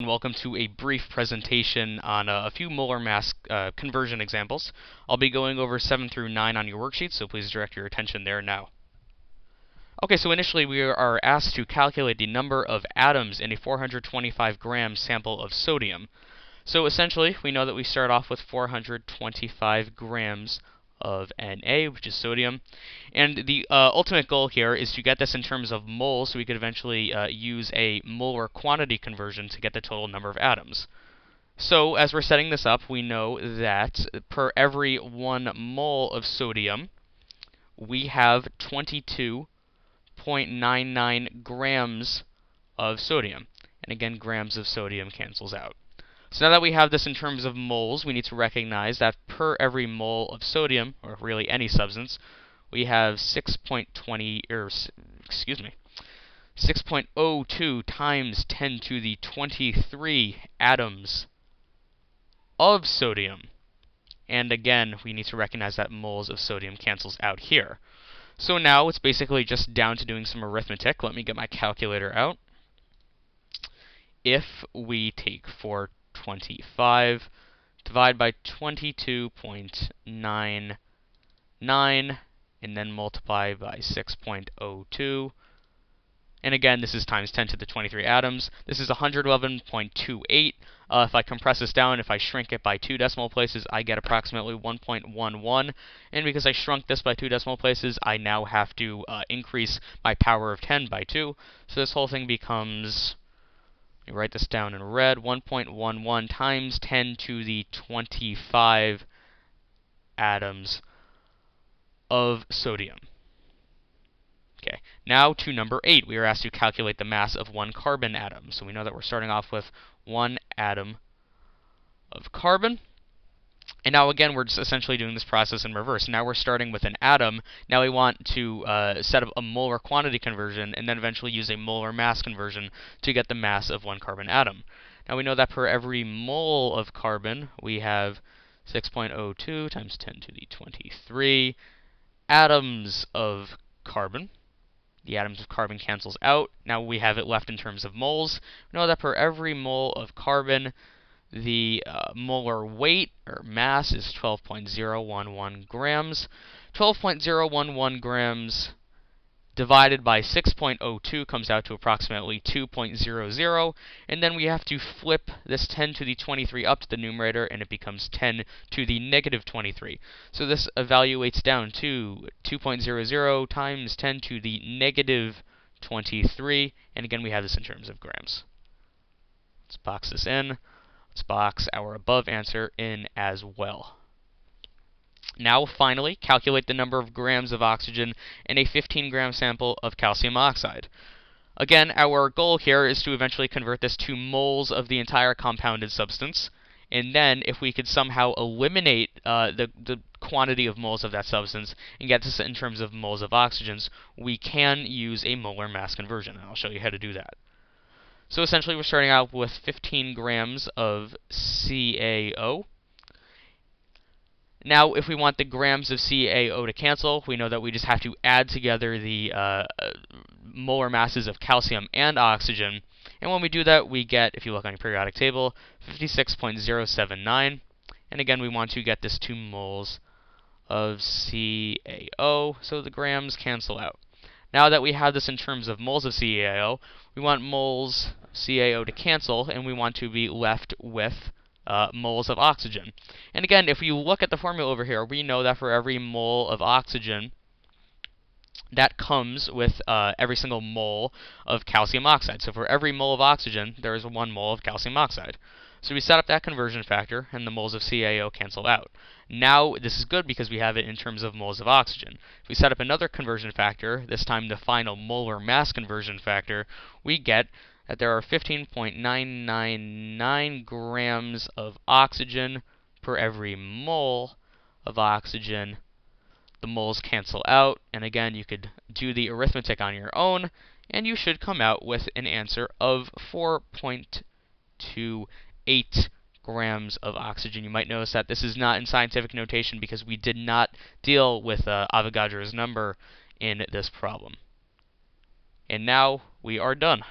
And welcome to a brief presentation on a few molar mass conversion examples. I'll be going over 7 through 9 on your worksheet, so please direct your attention there now. Okay, so initially we are asked to calculate the number of atoms in a 425 gram sample of sodium. So essentially, we know that we start off with 425 grams of Na, which is sodium. And the ultimate goal here is to get this in terms of moles, so we could eventually use a molar quantity conversion to get the total number of atoms. So as we're setting this up, we know that per every 1 mole of sodium, we have 22.99 grams of sodium. And again, grams of sodium cancels out. So now that we have this in terms of moles, we need to recognize that per every mole of sodium, or really any substance, we have 6.02 times 10 to the 23 atoms of sodium. And again, we need to recognize that moles of sodium cancels out here. So now it's basically just down to doing some arithmetic. Let me get my calculator out. If we take 425, divide by 22.99, and then multiply by 6.02. And again, this is times 10 to the 23 atoms. This is 111.28. If I compress this down, if I shrink it by 2 decimal places, I get approximately 1.11. And because I shrunk this by 2 decimal places, I now have to increase my power of 10 by 2. So this whole thing becomes, let me write this down in red, 1.11 times 10 to the 25 atoms of sodium. Okay, now to number 8. We are asked to calculate the mass of 1 carbon atom. So we know that we're starting off with 1 atom of carbon. And now again, we're just essentially doing this process in reverse. Now we're starting with an atom. Now we want to set up a molar quantity conversion and then eventually use a molar mass conversion to get the mass of 1 carbon atom. Now we know that per every mole of carbon, we have 6.02 times 10 to the 23 atoms of carbon. The atoms of carbon cancels out. Now we have it left in terms of moles. We know that per every mole of carbon, the molar weight, or mass, is 12.011 grams. 12.011 grams divided by 6.02 comes out to approximately 2.00. And then we have to flip this 10 to the 23 up to the numerator, and it becomes 10 to the negative 23. So this evaluates down to 2.00 times 10 to the negative 23. And again, we have this in terms of grams. Let's box this in. Let's box our above answer in as well. Now, finally, calculate the number of grams of oxygen in a 15-gram sample of calcium oxide. Again, our goal here is to eventually convert this to moles of the entire compounded substance. And then, if we could somehow eliminate the quantity of moles of that substance and get this in terms of moles of oxygens, we can use a molar mass conversion. And I'll show you how to do that. So essentially, we're starting out with 15 grams of CaO. Now, if we want the grams of CaO to cancel, we know that we just have to add together the molar masses of calcium and oxygen. And when we do that, we get, if you look on your periodic table, 56.079. And again, we want to get this to moles of CaO, so the grams cancel out. Now that we have this in terms of moles of CaO, we want moles of CaO to cancel, and we want to be left with moles of oxygen. And again, if you look at the formula over here, we know that for every mole of oxygen, that comes with every single mole of calcium oxide. So for every mole of oxygen, there is 1 mole of calcium oxide. So we set up that conversion factor, and the moles of CaO cancel out. Now, this is good because we have it in terms of moles of oxygen. If we set up another conversion factor, this time the final molar mass conversion factor, we get that there are 15.999 grams of oxygen per every mole of oxygen. The moles cancel out, and again, you could do the arithmetic on your own, and you should come out with an answer of 4.28 grams of oxygen. You might notice that this is not in scientific notation because we did not deal with Avogadro's number in this problem. And now we are done.